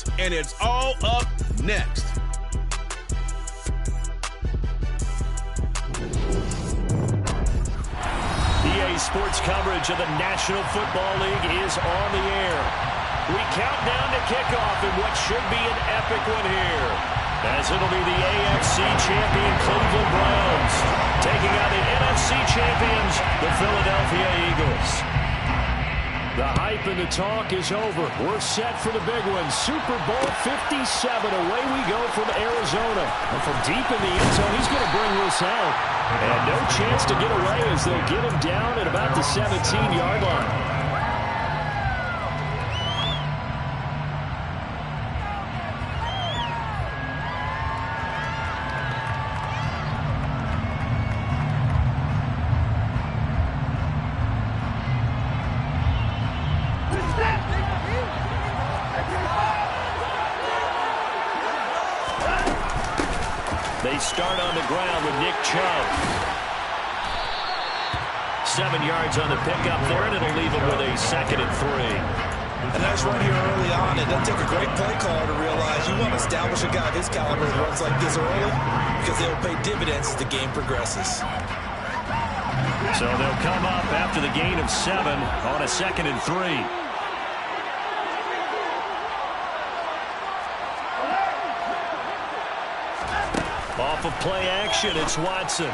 Sports, and it's all up next. EA Sports coverage of the National Football League is on the air. We count down to kickoff in what should be an epic one here, as it'll be the AFC champion Cleveland Browns taking on the NFC champions, the Philadelphia Eagles. The hype and the talk is over. We're set for the big one. Super Bowl 57. Away we go from Arizona. And from deep in the end zone, he's going to bring this out. And no chance to get away as they'll get him down at about the 17-yard line. They start on the ground with Nick Chubb. 7 yards on the pickup there, and it'll leave him with a 2nd and 3. A nice run here early on. It doesn't take a great play caller to realize you want to establish a guy of his caliber that runs like this early, because they'll pay dividends as the game progresses. So they'll come up after the gain of 7 on a 2nd and 3. Off of play action, it's Watson.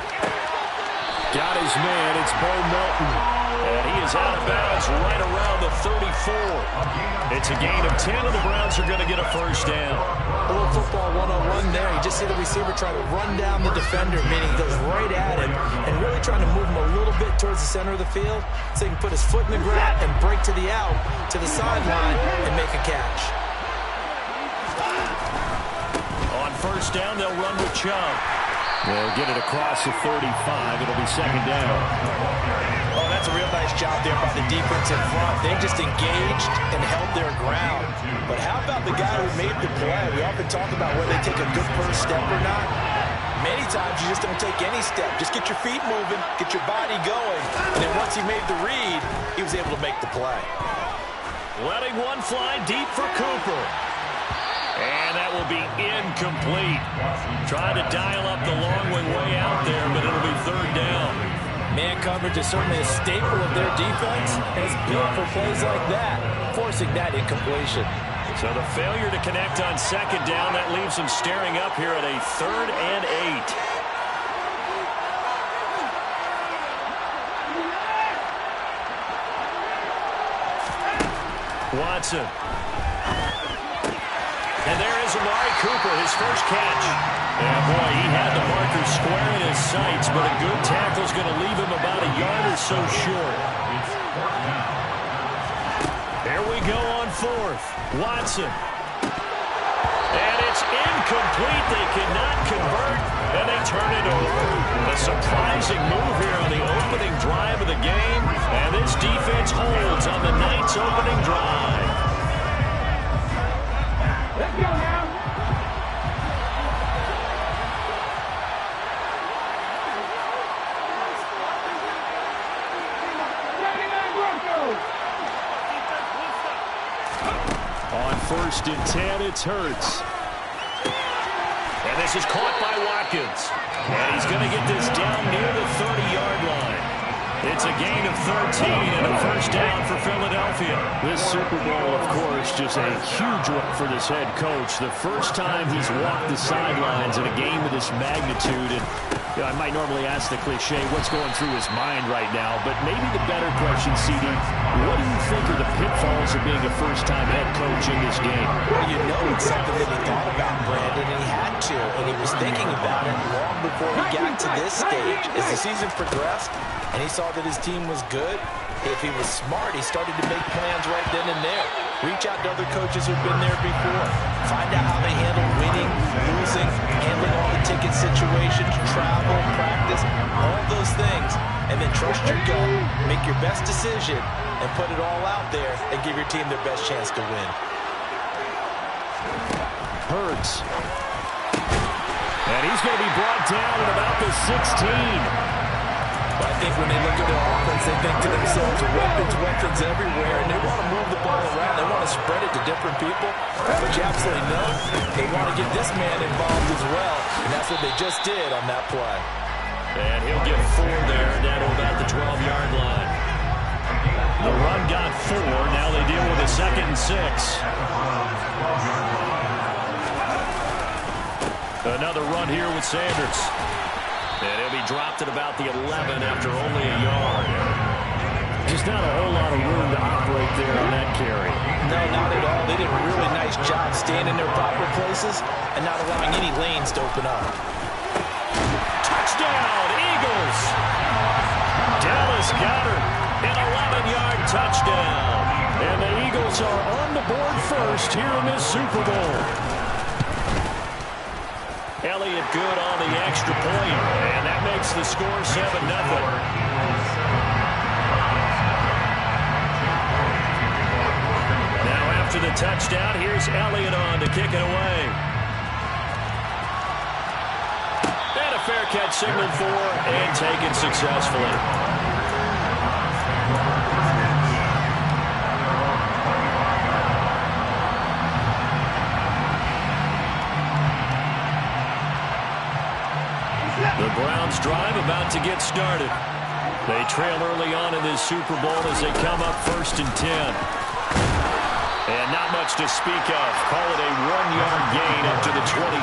Got his man, it's Bo Melton. And he is out of bounds right around the 34. It's a gain of 10, and the Browns are going to get a first down. A little football one-on-one there. You just see the receiver try to run down the defender, meaning he goes right at him, and really trying to move him a little bit towards the center of the field so he can put his foot in the ground and break to the out, to the sideline, and make a catch. First down, they'll run with Chubb. They'll get it across the 35. It'll be 2nd down. Oh, that's a real nice job there by the defense in front. They just engaged and held their ground. But how about the guy who made the play? We often talk about whether they take a good first step or not. Many times you just don't take any step. Just get your feet moving, get your body going. And then once he made the read, he was able to make the play. Letting one fly deep for Cooper. And that will be incomplete. Trying to dial up the long one way out there, but it'll be 3rd down. Man coverage is certainly a staple of their defense, and it's built for plays like that, forcing that incompletion. So the failure to connect on 2nd down, that leaves them staring up here at a 3rd and 8. Watson. And there is Amari Cooper, his first catch. Yeah, boy, he had the marker square in his sights, but a good tackle is going to leave him about a yard or so short. There we go on 4th. Watson. And it's incomplete. They cannot convert, and they turn it over. A surprising move here on the opening drive of the game, and this defense holds on the Knights' opening drive. Let's go now. On 1st and 10, it's Hurts. And this is caught by Watkins. And he's going to get this down near the 30-yard line. It's a gain of 13 and a first down for Philadelphia. This Super Bowl, of course, just a huge one for this head coach. The first time he's walked the sidelines in a game of this magnitude. And you know, I might normally ask the cliche, what's going through his mind right now? But maybe the better question, CD, what do you think are the pitfalls of being a first-time head coach in this game? Well, you know it's something that he thought about, Brandon, and he had to. And he was thinking about it long before he got to this stage. As the season progressed, and he saw that his team was good, if he was smart, he started to make plans right then and there. Reach out to other coaches who've been there before. Find out how they handle winning, losing, handling all the ticket situations, travel, practice, all those things. And then trust your gut, make your best decision, and put it all out there and give your team their best chance to win. Hurts. And he's going to be brought down at about the 16. I think when they look at their offense, they think to themselves, weapons everywhere, and they want to move the ball around. They want to spread it to different people. But you absolutely know they want to get this man involved as well. And that's what they just did on that play. And he'll get 4 there, down to about the 12-yard line. The run got 4. Now they deal with a 2nd and 6. Another run here with Sanders. And he'll be dropped at about the 11 after only a yard. Just not a whole lot of room to operate there on that carry. No, not at all. They did a really nice job staying in their proper places and not allowing any lanes to open up. Touchdown, Eagles! Dallas Goedert, an 11-yard touchdown. And the Eagles are on the board first here in this Super Bowl. Elliott good on the extra point, and that makes the score 7-0. Now after the touchdown, here's Elliott on to kick it away. And a fair catch signaled for and taken successfully. The Browns drive about to get started. They trail early on in this Super Bowl as they come up 1st and 10. And not much to speak of. Call it a 1-yard gain up to the 26.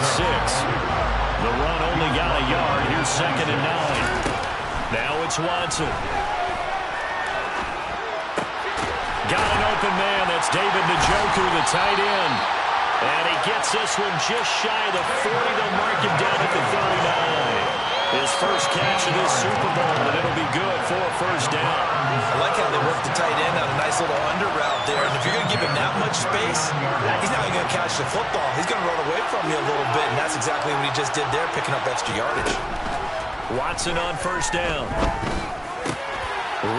The run only got a yard. Here's 2nd and 9. Now it's Watson. Got an open man. That's David Njoku, the tight end. And he gets this one just shy of the 40. They'll mark him down at the 39. His first catch of this Super Bowl, and it'll be good for a 1st down. I like how they work the tight end on a nice little under route there. And if you're going to give him that much space, he's not even going to catch the football. He's going to run away from you a little bit, and that's exactly what he just did there, picking up extra yardage. Watson on 1st down.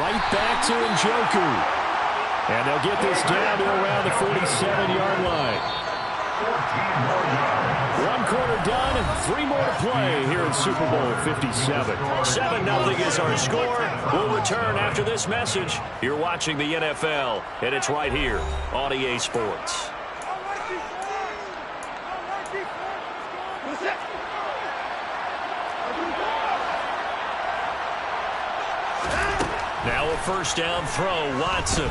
Right back to Njoku. And they'll get this down to around the 47-yard line. 1 quarter done and 3 more to play here in Super Bowl 57. 7-0 is our score. We'll return after this message. You're watching the NFL, and it's right here on EA Sports. Now a 1st down throw, Watson.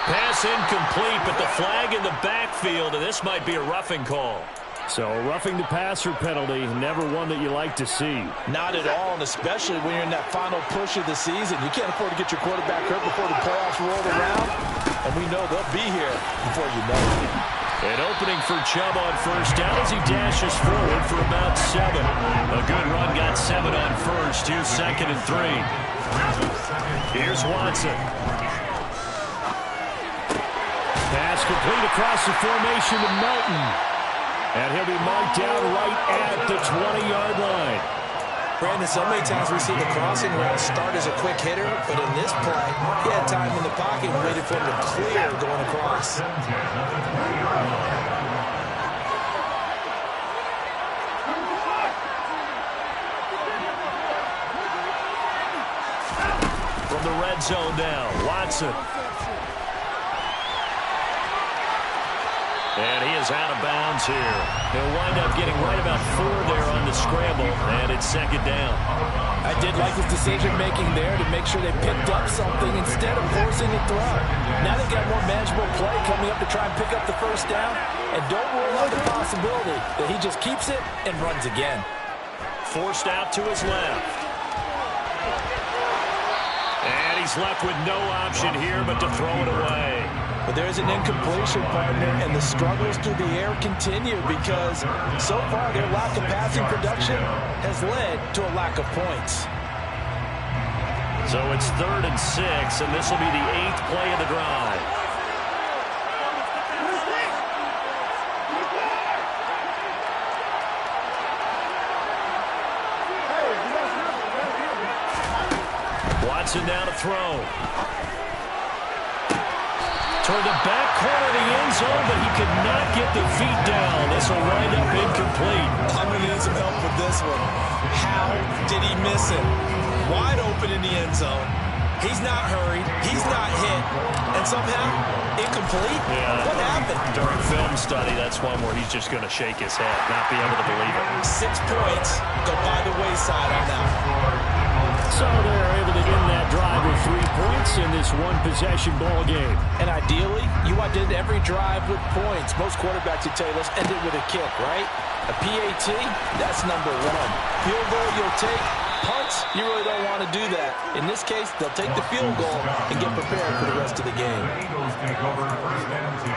Pass incomplete, but the flag in the backfield, and this might be a roughing call. So a roughing the passer penalty, never one that you like to see. Not at all, and especially when you're in that final push of the season. You can't afford to get your quarterback hurt before the playoffs roll around, and we know they'll be here before you know it. An opening for Chubb on 1st down as he dashes forward for about 7. A good run got 7 on 1st. Here's 2nd and 3. Here's Watson. Pass complete across the formation to Melton. And he'll be marked down right at the 20-yard line. Brandon, so many times we see the crossing route start as a quick hitter, but in this play, he had time in the pocket and waited for him to clear going across. From the red zone now, Watson. And he is out of bounds here. He'll wind up getting right about 4 there on the scramble, and it's 2nd down. I did like his decision-making there to make sure they picked up something instead of forcing a throw. Now they've got more manageable play coming up to try and pick up the 1st down, and don't rule out the possibility that he just keeps it and runs again. Forced out to his left. And he's left with no option here but to throw it away. But there's an incompletion, partner, and the struggles through the air continue because so far their lack of passing production has led to a lack of points. So it's 3rd and 6, and this will be the 8th play of the drive. Watson down to throw. Toward the back corner of the end zone, but he could not get the feet down. This will wind up incomplete. I'm going to need some help with this one. How did he miss it? Wide open in the end zone. He's not hurried. He's not hit. And somehow, incomplete? Yeah. What happened? During film study, that's one where he's just going to shake his head, not be able to believe it. 6 points go by the wayside on that one. So they're able to end that drive with 3 points in this one-possession ball game. And ideally, you want to end every drive with points. Most quarterbacks would tell you, let's end it with a kick, right? A PAT, that's number 1. Field goal you'll take. Punts, you really don't want to do that. In this case, they'll take the field goal and get prepared for the rest of the game. The Eagles take over first and 10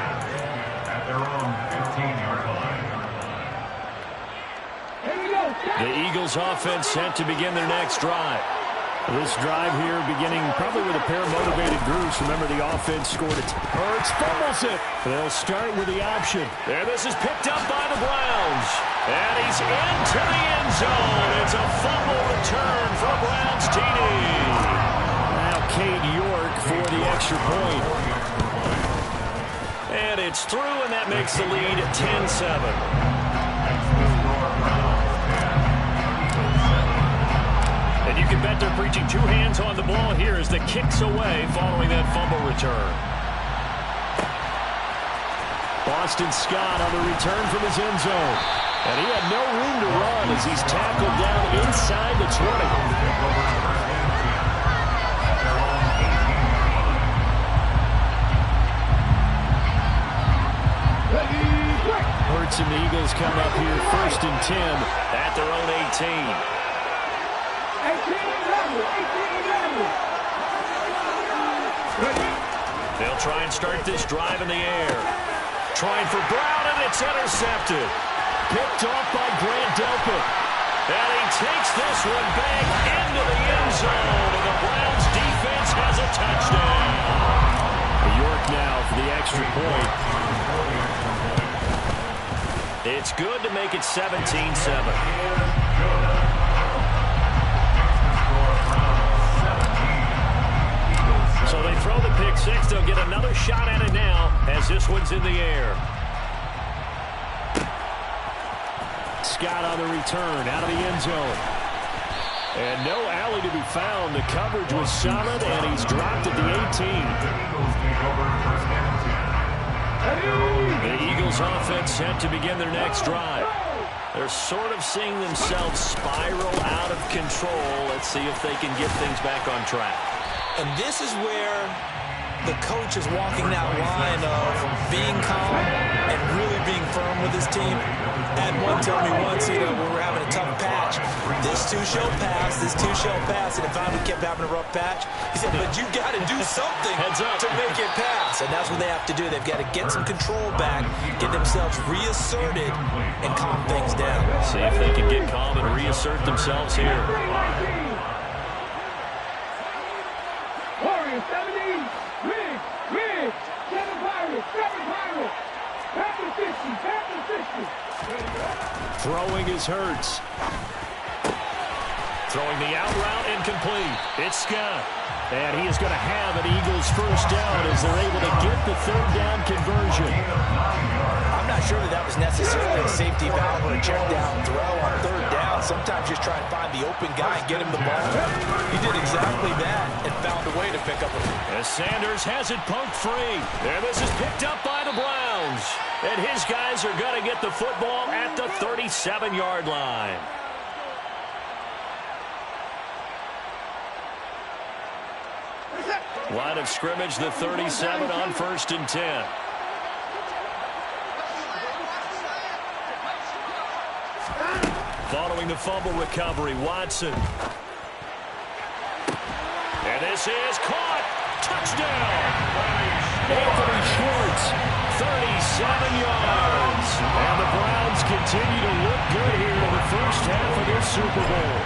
at their own 15-yard line. The Eagles offense set to begin their next drive. This drive here beginning probably with a pair of motivated groups. Remember, the offense scored it. Hurts fumbles it. They'll start with the option. There, this is picked up by the Browns. And he's into the end zone. It's a fumble return for Browns TD. Now Cade York for the extra point. And it's through, and that makes the lead 10-7. And you can bet they're preaching 2 hands on the ball here as the kick's away following that fumble return. Boston Scott on the return from his end zone. And he had no room to run as he's tackled down inside the 20. Hurts and the Eagles come up here first and 10 at their own 18. They'll try and start this drive in the air. Trying for Brown, and it's intercepted. Picked off by Grant Delpit. And he takes this one back into the end zone, and the Browns defense has a touchdown. York now for the extra point. It's good to make it 17-7. So they throw the pick six. They'll get another shot at it now as this one's in the air. Scott on the return out of the end zone. And no alley to be found. The coverage was solid, and he's dropped at the 18. The Eagles offense set to begin their next drive. They're sort of seeing themselves spiral out of control. Let's see if they can get things back on track. And this is where the coach is walking that line of being calm and really being firm with his team. Had one tell me once, when we were having a tough patch, this too shall pass, this too shall pass. And if I kept having a rough patch, he said, but you got to do something to make it pass. And that's what they have to do. They've got to get some control back, get themselves reasserted, and calm things down. See if they can get calm and reassert themselves here. 17, Riggs, 7 Pirates, Panther 50. Throwing is Hurts. Throwing the out route incomplete. It's Scott. And he is going to have an Eagles first down as they're able to get the third down conversion. I'm not sure that was necessarily a safety valve or a check down throw on third down. Sometimes just try and find the open guy and get him the ball. He did exactly that and found a way to pick up a... As Sanders has it poked free. And this is picked up by the Browns. And his guys are going to get the football at the 37-yard line. Line of scrimmage, the 37 on 1st and 10. Following the fumble recovery, Watson. And this is caught. Touchdown. Anthony Schwartz, 37 yards. And the Browns continue to look good here in the first half of this Super Bowl.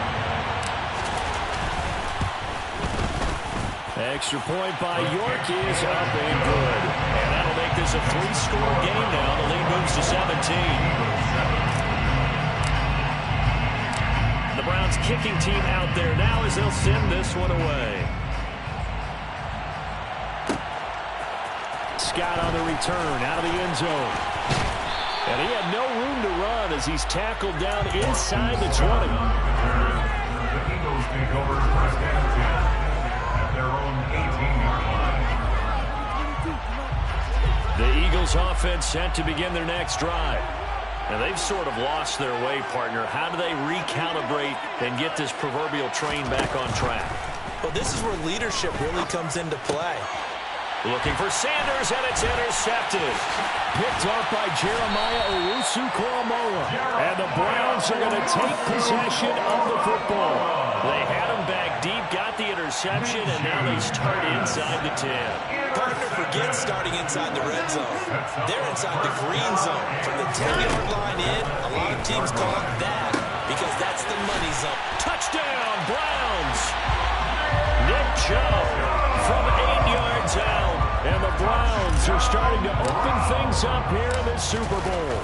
Extra point by York is up and good. And that'll make this a 3-score game now. The lead moves to 17. The Browns kicking team out there now as they'll send this one away. Scott on the return out of the end zone. And he had no room to run as he's tackled down inside the 20. The Eagles take over first and 10 at their own The Eagles offense set to begin their next drive. And they've sort of lost their way, partner. How do they recalibrate and get this proverbial train back on track? Well, this is where leadership really comes into play. Looking for Sanders, and it's intercepted. Picked off by Jeremiah Owusu-Koramoah. And the Browns are going to take possession of the football. They had him back deep, got the interception, and now they start inside the 10. Partner forgets starting inside the red zone. They're inside the green zone. From the 10-yard line in, a lot of teams call it that because that's the money zone. Touchdown, Browns! Nick Chubb from 8 yards out. And the Browns are starting to open things up here in the Super Bowl.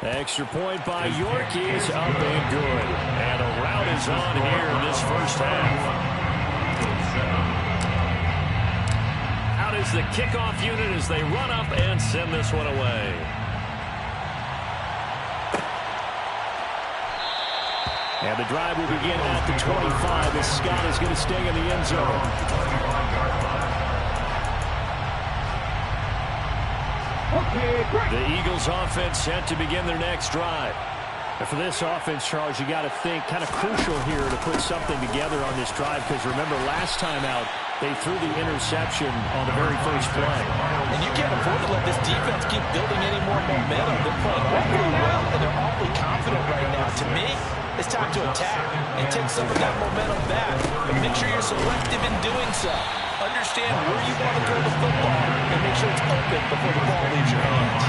Extra point by York is up and good. And a rout is on here in this first half. Out is the kickoff unit as they run up and send this one away. And the drive will begin at the 25 as Scott is going to stay in the end zone. The Eagles offense set to begin their next drive. And for this offense, Charles, you got to think kind of crucial here to put something together on this drive because remember last time out they threw the interception on the very first play. And you can't afford to let this defense keep building any more momentum. They're playing awfully well and they're awfully confident right now. To me, it's time to attack and take some of that momentum back. But make sure you're selective in doing so. Understand where you want to throw the football and make sure it's open before the ball leaves your hands.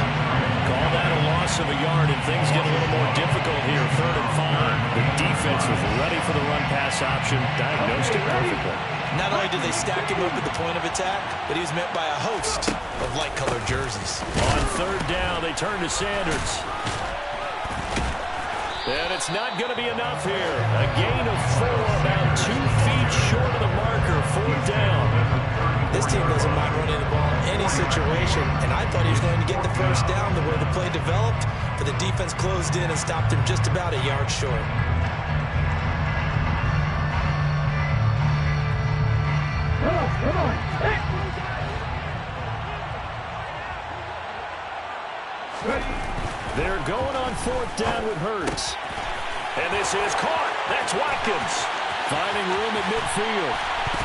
Call that a loss of a yard, and things get a little more difficult here. 3rd and 5. The defense was ready for the run-pass option, diagnosed it perfectly. Not only did they stack him up at the point of attack, but he was met by a host of light-colored jerseys. On 3rd down, they turn to Sanders. And it's not going to be enough here. A gain of 4, about 2 feet short of the marker, 4th down. This team doesn't mind running the ball in any situation, and I thought he was going to get the first down the way the play developed, but the defense closed in and stopped him just about a yard short. They're going on 4th down with Hurts. And this is caught. That's Watkins. Finding room at midfield.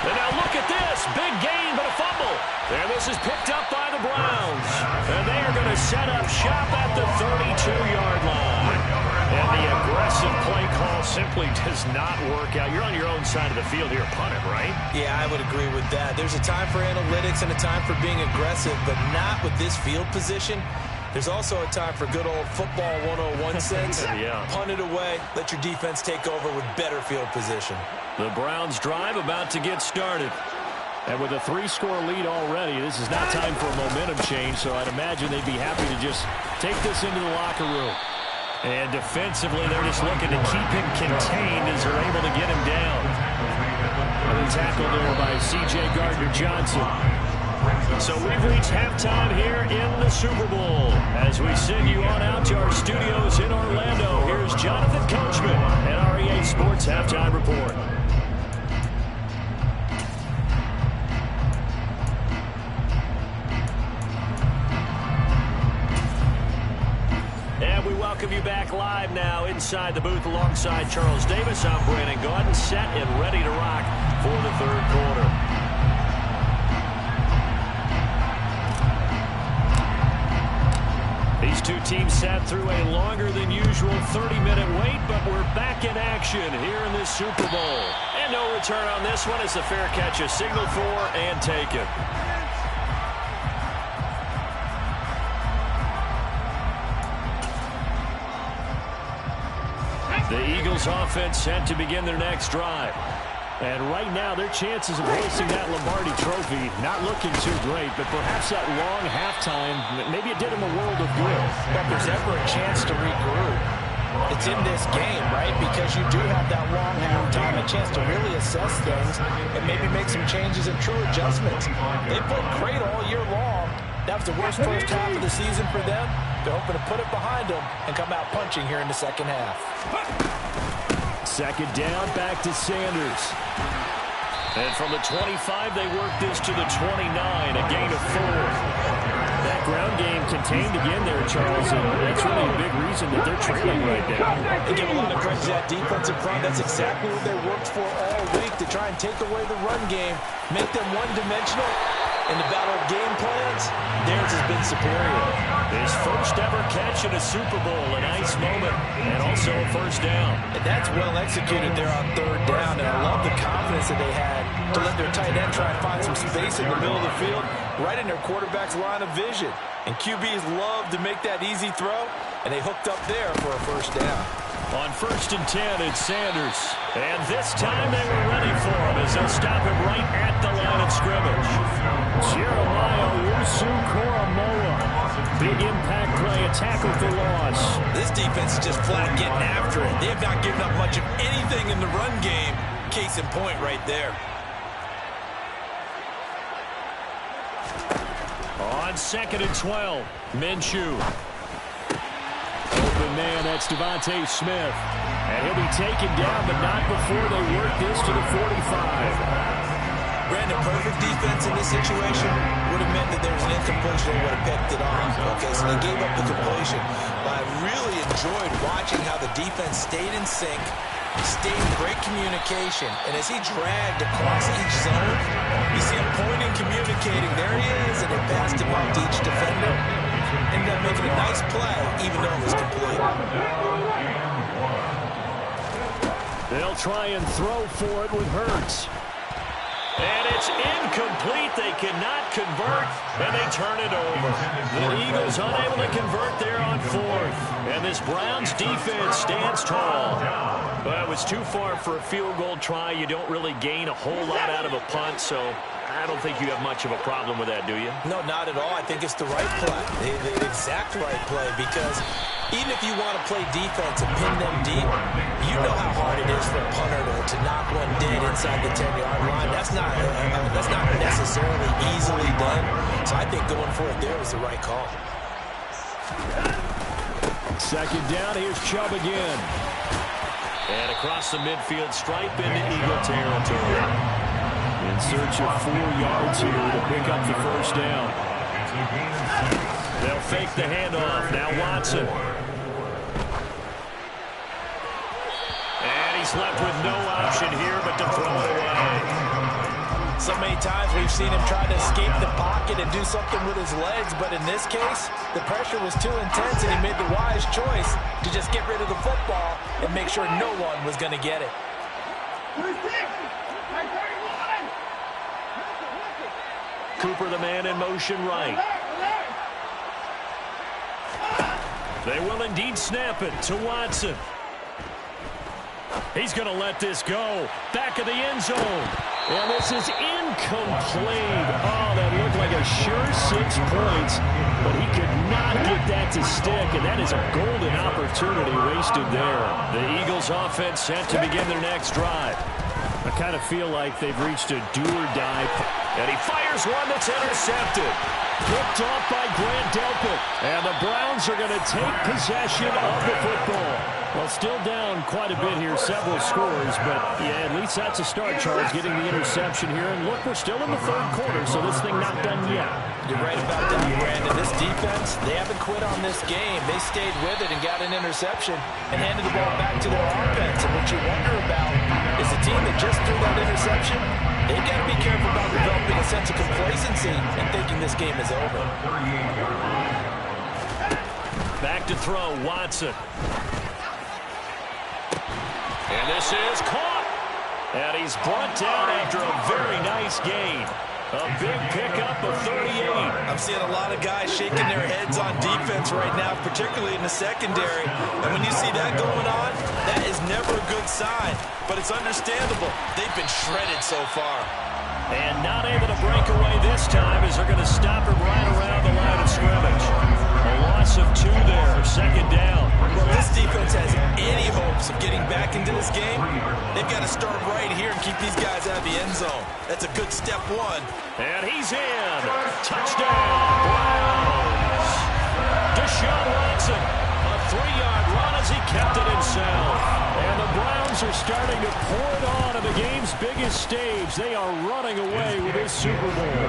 And now look at this. Big gain, but a fumble. And this is picked up by the Browns. And they are going to set up shop at the 32-yard line. And the aggressive play call simply does not work out. You're on your own side of the field here. Punt it, right? Yeah, I would agree with that. There's a time for analytics and a time for being aggressive, but not with this field position. There's also a time for good old football 101 sense. Yeah. Punt it away. Let your defense take over with better field position. The Browns drive about to get started. And with a 3-score lead already, this is not time for a momentum change, so I'd imagine they'd be happy to just take this into the locker room. And defensively, they're just looking to keep him contained as they're able to get him down. And tackled there by C.J. Gardner-Johnson. So we've reached halftime here in the Super Bowl. As we send you on out to our studios in Orlando, here's Jonathan Coachman and our EA Sports Halftime Report. And we welcome you back live now inside the booth alongside Charles Davis. I'm Brandon Gaudin, set and ready to rock for the 3rd quarter. These two teams sat through a longer than usual 30-minute wait, but we're back in action here in this Super Bowl. And no return on this one as the fair catch is signaled for and taken. The Eagles offense set to begin their next drive. And right now, their chances of hoisting that Lombardi trophy not looking too great, but perhaps that long halftime, maybe it did them a world of good. But if there's ever a chance to regroup, it's in this game, right? Because you do have that long halftime, a chance to really assess things and maybe make some changes and true adjustments. They played great all year long. That was the worst first half of the season for them. They're hoping to put it behind them and come out punching here in the second half. 2nd down, back to Sanders. And from the 25, they work this to the 29, a gain of 4. That ground game contained again there, Charles, and that's really a big reason that they're trailing right now. They give a lot of credit to that defensive front. That's exactly what they worked for all week, to try and take away the run game, make them one-dimensional. In the battle of game plans, theirs has been superior. His first ever catch in a Super Bowl, a nice moment, and also a first down. And that's well executed there on third down, and I love the confidence that they had to let their tight end try and find some space in the middle of the field, right in their quarterback's line of vision. And QBs love to make that easy throw, and they hooked up there for a first down. On 1st and 10, it's Sanders. And this time they were ready for him as they'll stop him right at the line of scrimmage. Jeremiah Owusu-Koramoah. Big impact play, a tackle for loss. This defense is just flat getting after it. They have not given up much of anything in the run game. Case in point right there. On 2nd and 12, Minshew. Open man, that's Devontae Smith. And he'll be taken down, but not before they work this to the 45. Brandon, perfect defense in this situation would have meant that there was an incompletion. They would have picked it off. Okay, so they gave up the completion. But I really enjoyed watching how the defense stayed in sync, stayed in great communication. And as he dragged across each zone, you see him pointing, communicating. There he is, and they passed him out to each defender. Ended up making a nice play, even though it was complete. They'll try and throw for it with Hurts. And it's incomplete. They cannot convert, and they turn it over. The Eagles unable to convert there on 4th. And this Browns defense stands tall. But it was too far for a field goal try. You don't really gain a whole lot out of a punt, so I don't think you have much of a problem with that, do you? No, not at all. I think it's the right play, the exact right play, because even if you want to play defense and pin them deep, you know how hard it is for a punter to knock one dead inside the 10-yard line. That's not necessarily easily done. So I think going for it there was the right call. 2nd down, here's Chubb again. And across the midfield stripe into Eagle territory. In search of 4 yards here to pick up the first down. They'll fake the handoff. Now Watson. And he's left with no option here but to throw it away. So many times we've seen him try to escape the pocket and do something with his legs, but in this case, the pressure was too intense and he made the wise choice to just get rid of the football and make sure no one was going to get it. Cooper, the man in motion right. They will indeed snap it to Watson. He's going to let this go. Back of the end zone. And this is incomplete. Oh, that looked like a sure 6 points, but he could not get that to stick, and that is a golden opportunity wasted there. The Eagles offense set to begin their next drive. I kind of feel like they've reached a do-or-die. And he fires one that's intercepted. Picked off by Grant Delpit. And the Browns are going to take possession of the football. Well, still down quite a bit here, several scores. But, yeah, at least that's a start, Charles, getting the interception here. And, look, we're still in the 3rd quarter, so this thing not done yet. You're right about that, Brandon. This defense, they haven't quit on this game. They stayed with it and got an interception and handed the ball back to their offense. And what you wonder about is the team that just threw that interception, they've got to be careful about developing a sense of complacency and thinking this game is over. Back to throw, Watson. And this is caught. And he's brought down after a very nice gain. A big pickup of 38. I'm seeing a lot of guys shaking their heads on defense right now, particularly in the secondary. And when you see that going on, that is never a good sign. But it's understandable. They've been shredded so far. And not able to break away this time as they're going to stop him right around the line of scrimmage. A loss of 2 there, 2nd down. Well, this defense has any hopes of getting back into this game, they've got to start right here and keep these guys out of the end zone. That's a good step 1. And he's in. Touchdown, Browns. Deshaun Watson, a 3-yard run as he kept it himself. And the Browns are starting to pour it on the game's biggest stage. They are running away with this Super Bowl.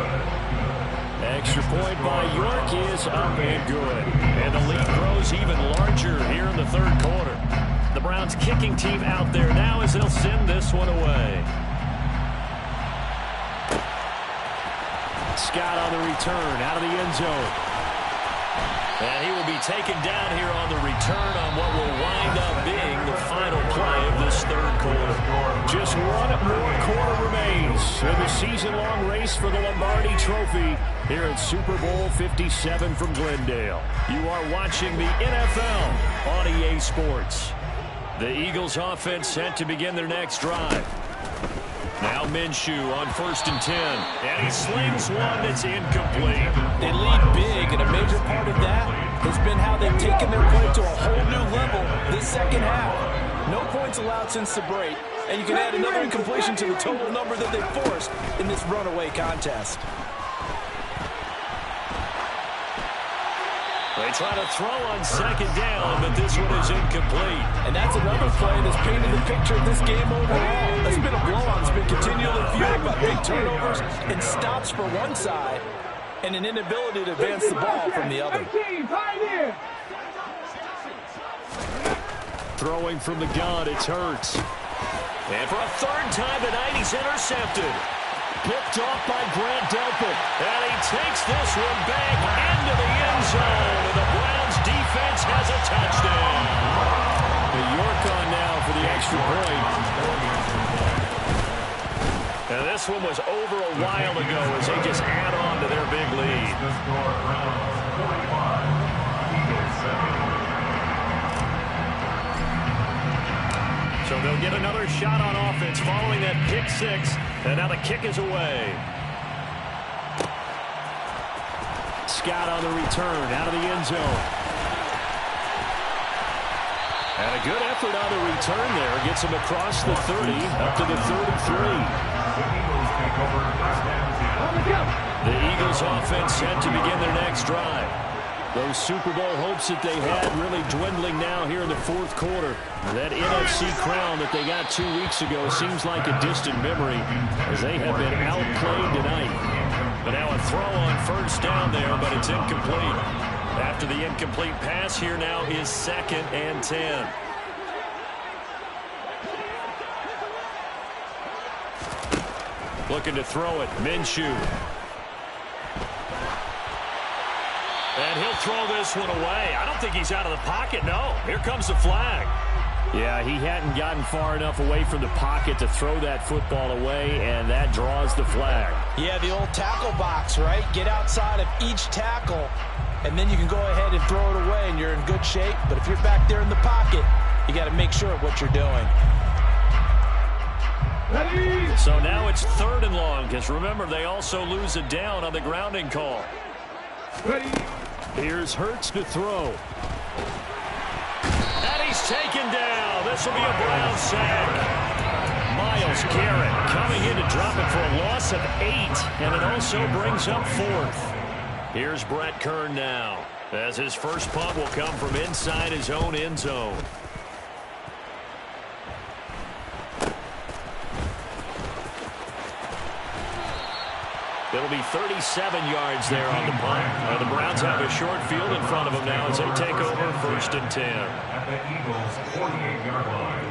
Extra point by York is up and good. And the lead grows even larger here in the third quarter. The Browns kicking team out there now as they'll send this one away. Scott on the return out of the end zone. And he will be taken down here on the return on what will wind up being the final play of this third quarter. Just one more quarter remains in the season-long race for the Lombardi Trophy here at Super Bowl 57 from Glendale. You are watching the NFL on EA Sports. The Eagles offense set to begin their next drive. Now Minshew on 1st and 10. And he slings one that's incomplete. They lead big, and a major part of that has been how they've taken their play to a whole new level this second half. No points allowed since the break, and you can add another incompletion to the total number that they forced in this runaway contest. They try to throw on 2nd down, but this one is incomplete. And that's another play that's painted the picture of this game overall. It's been a blowout. It's been continually fueled by big turnovers and stops for one side and an inability to advance the ball from the other. Throwing from the gun, it's Hurts. And for a third time tonight, he's intercepted. Picked off by Grant Delpit. And he takes this one back into the end zone. And the Browns defense has a touchdown. The York on now for the extra point. And this one was over a while ago as they just add on to their big lead. So they'll get another shot on offense following that pick six. And now the kick is away. Scott on the return out of the end zone. And a good effort on the return there. Gets him across the 30 up to the 33. The Eagles offense set to begin their next drive. Those Super Bowl hopes that they had really dwindling now here in the fourth quarter. That NFC crown that they got 2 weeks ago seems like a distant memory as they have been outplayed tonight. But now a throw on 1st down there, but it's incomplete. After the incomplete pass, here now is 2nd and 10. Looking to throw it, Minshew. And he'll throw this one away. I don't think he's out of the pocket, no. Here comes the flag. Yeah, he hadn't gotten far enough away from the pocket to throw that football away, and that draws the flag. Yeah, the old tackle box, right? Get outside of each tackle, and then you can go ahead and throw it away, and you're in good shape. But if you're back there in the pocket, you got to make sure of what you're doing. So now it's 3rd and long, because remember, they also lose a down on the grounding call. Here's Hurts to throw. And he's taken down. This will be a Brown sack. Myles Garrett coming in to drop it for a loss of 8. And it also brings up 4th. Here's Brett Kern now, as his first punt will come from inside his own end zone. It'll be 37 yards there on the punt. The Browns have a short field in front of them now as they take over 1st and 10. At the Eagles' 48-yard line.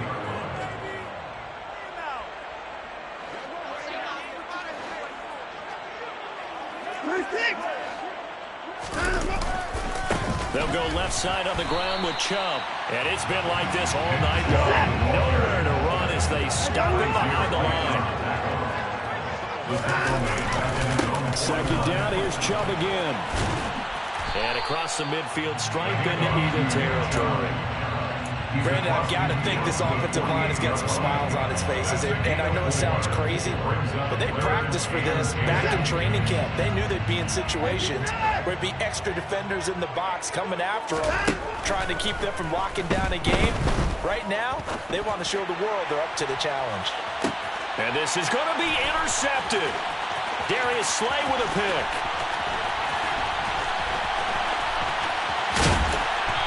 They'll go left side on the ground with Chubb. And it's been like this all night long. Nowhere to run as they stop him behind the line. 2nd down, here's Chubb again. And across the midfield stripe into Eagle territory. Brandon, I've got to think this offensive line has got some smiles on its faces. And I know it sounds crazy, but they practiced for this back in training camp. They knew they'd be in situations where it'd be extra defenders in the box coming after them, trying to keep them from locking down a game. Right now, they want to show the world they're up to the challenge. And this is going to be intercepted. Darius Slay with a pick.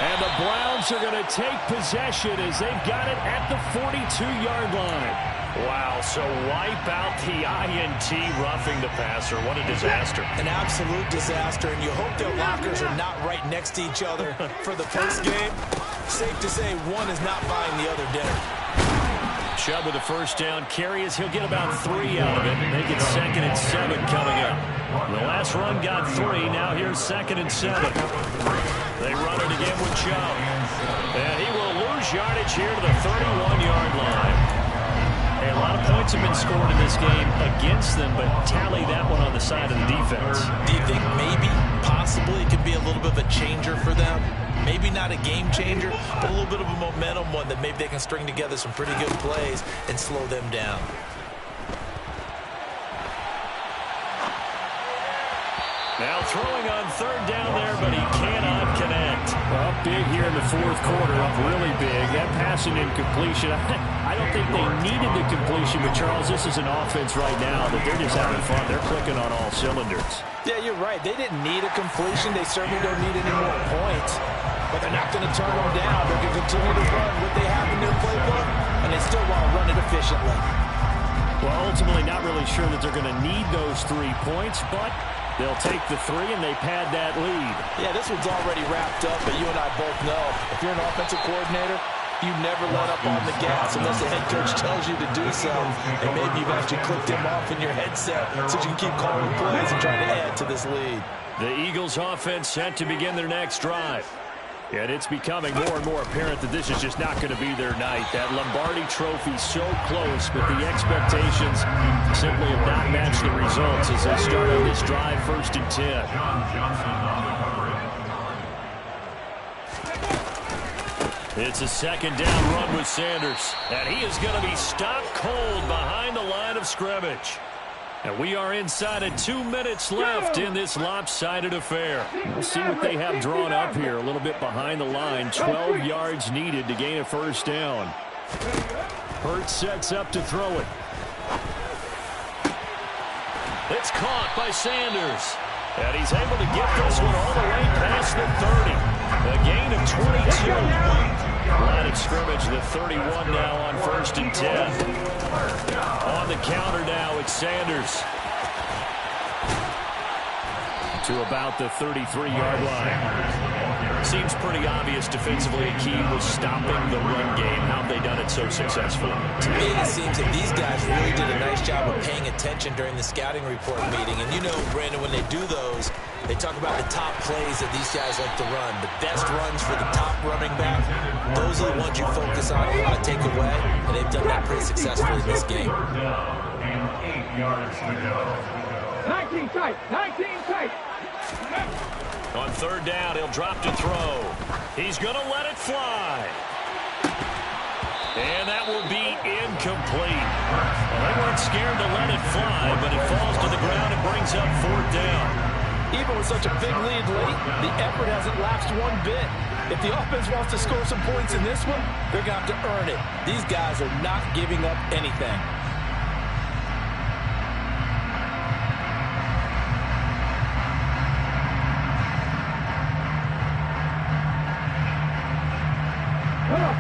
And And the Browns are going to take possession as they've got it at the 42-yard line. Wow, so wipe out the INT roughing the passer. What a disaster. An absolute disaster, and you hope their lockers are not right next to each other for the postgame. Safe to say one is not buying the other dinner. Chubb with the first down carry as he'll get about 3 out of it. Make it 2nd and 7 coming up. The last run got 3. Now here's 2nd and 7. They run it again with Chubb. And he will lose yardage here to the 31-yard line. Hey, a lot of points have been scored in this game against them, but tally that one on the side of the defense. Do you think maybe, possibly, it could be a little bit of a changer for them? Maybe not a game changer, but a little bit of a momentum one that maybe they can string together some pretty good plays and slow them down. Now throwing on 3rd down there, but he cannot connect. Up big here in the 4th quarter, up really big. That passing incompletion, I don't think they needed the completion, but Charles, this is an offense right now that they're just having fun. They're clicking on all cylinders. Yeah, you're right. They didn't need a completion. They certainly don't need any more points. But they're not going to turn them down. They're going to continue to run what they have in their playbook, and they still want to run it efficiently. Well, ultimately not really sure that they're going to need those 3 points, but they'll take the 3 and they pad that lead. Yeah, this one's already wrapped up, but you and I both know if you're an offensive coordinator, you never let up on the gas unless the head coach tells you to do so. And maybe you've actually clicked him off in your headset so you can keep calling plays and trying to add to this lead. The Eagles offense set to begin their next drive. And it's becoming more and more apparent that this is just not going to be their night. That Lombardi trophy so close, but the expectations simply have not matched the results as they start on this drive 1st and 10. John Johnson on the coverage. It's a 2nd down run with Sanders. And he is going to be stopped cold behind the line of scrimmage. And we are inside of 2 minutes left in this lopsided affair. We'll see what they have drawn up here. A little bit behind the line. 12 yards needed to gain a 1st down. Hurts sets up to throw it. It's caught by Sanders. And he's able to get this one all the way past the 30. A gain of 22. Line of scrimmage, the 31 now on 1st and 10. On the counter now, it's Sanders. To about the 33-yard line. Seems pretty obvious defensively a key was stopping the run game. How have they done it so successfully? To me, it seems that these guys really did a nice job of paying attention during the scouting report meeting. And you know, Brandon, when they do those, they talk about the top plays that these guys like to run. The best runs for the top running back, those are the ones you focus on and want to take away. And they've done that pretty successfully in this game. And 8 yards to go. 19 tight, 19 tight. On 3rd down, he'll drop to throw. He's going to let it fly. And that will be incomplete. Well, they weren't scared to let it fly, but it falls to the ground and brings up 4th down. Even with such a big lead late, the effort hasn't lapsed one bit. If the offense wants to score some points in this one, they're going to have to earn it. These guys are not giving up anything.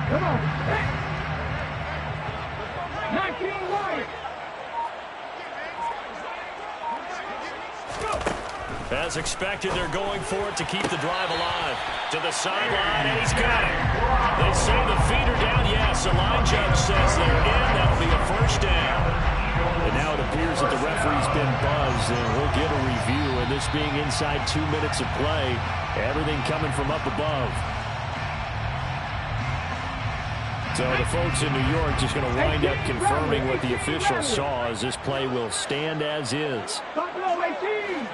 Come on. 19 wide. As expected, they're going for it to keep the drive alive. To the sideline, and he's got it. They say the feet are down. Yes, the line judge says they're in. That'll be a 1st down. And now it appears that the referee's been buzzed, and we'll get a review. And this being inside 2 minutes of play, everything coming from up above. So the folks in New York just going to wind up confirming what the official saw as this play will stand as is. Top low 18.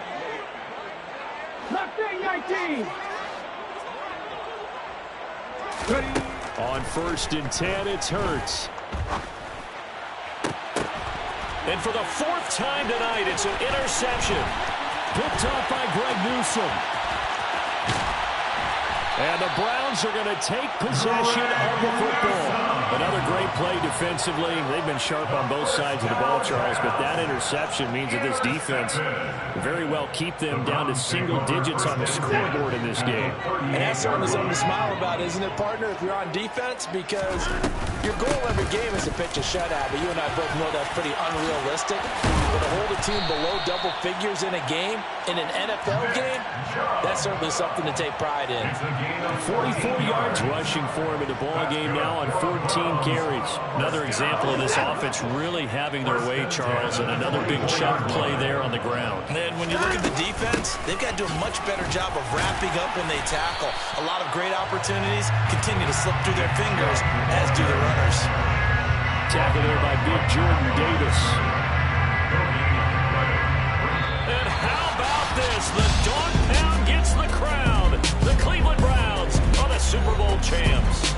Left wing 19. On 1st and 10, it's Hurts. And for the 4th time tonight, it's an interception. Picked off by Greg Newsome. And the Browns are going to take possession of the football. Another great play defensively. They've been sharp on both sides of the ball, Charles, but that interception means that this defense will very well keep them down to single digits on the scoreboard in this game. And that's certainly something to smile about, isn't it, partner, if you're on defense? Because your goal every game is to pitch a shutout, but you and I both know that's pretty unrealistic. But to hold a team below double figures in a game, in an NFL game, that's certainly something to take pride in. 44 yards rushing for him in the ball game now on 14 carries. Another example of this offense really having their way, Charles, and another big chunk play there on the ground. And when you look at the defense, they've got to do a much better job of wrapping up when they tackle. A lot of great opportunities continue to slip through their fingers, as do the runners. Tackle there by big Jordan Davis. And how about this? The dog pound gets the crown. The Cleveland Browns are the Super Bowl champs.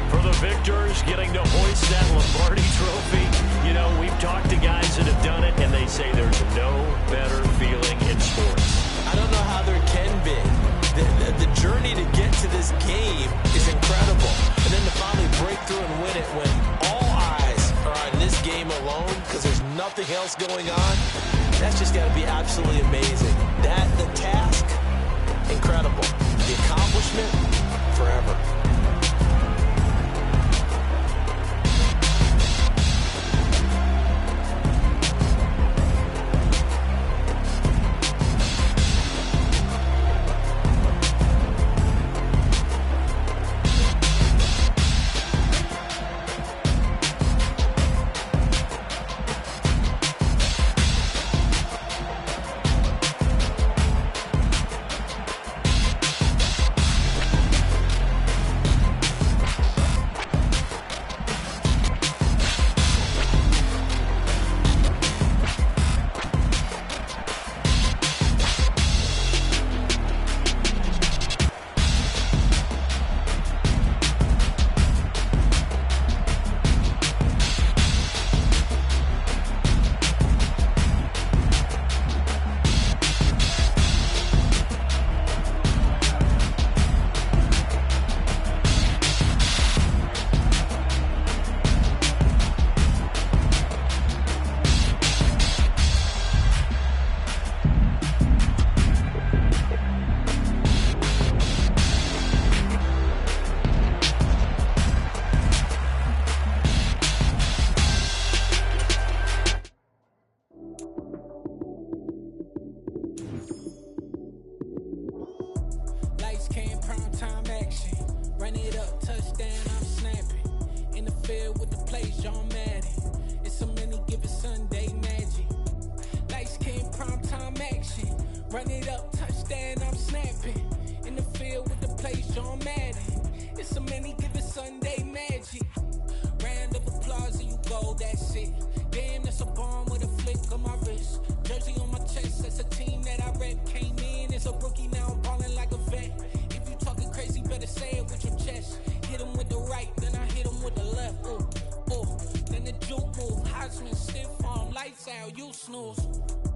For the victors, getting to hoist that Lombardi trophy. You know, we've talked to guys that have done it, and they say there's no better feeling in sports. I don't know how there can be. The journey to get to this game is incredible. And then to finally break through and win it when all eyes are on this game alone because there's nothing else going on, that's just got to be absolutely amazing. The task, incredible. The accomplishment, forever.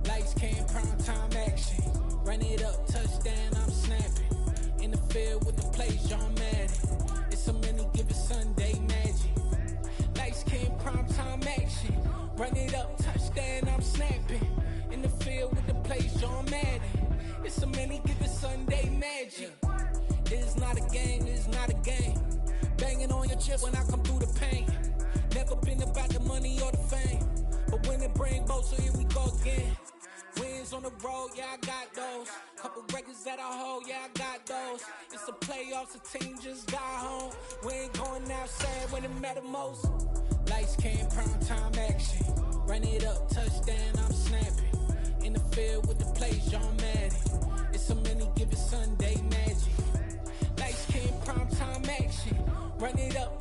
Lights, cam, prime time action. Run it up, touchdown, I'm snapping. In the field with the play, John Madden. It's a many given Sunday magic. Lights, cam, prime time action. Run it up, touchdown, I'm snapping. In the field with the play, John Madden. It's a many given Sunday magic. It's not a game, it's not a game. Banging on your chest when I come through the pain. Never been about the money or the fame. But when it bring both, so here we go again. Wins on the road, yeah, I got those. Couple records that I hold, yeah, I got those. It's the playoffs, the team just got home. We ain't going outside when it matter most. Lights, cam, prime time action. Run it up, touchdown, I'm snapping. In the field with the play, John Madden. It's a many given Sunday magic. Lights, cam, prime time action. Run it up,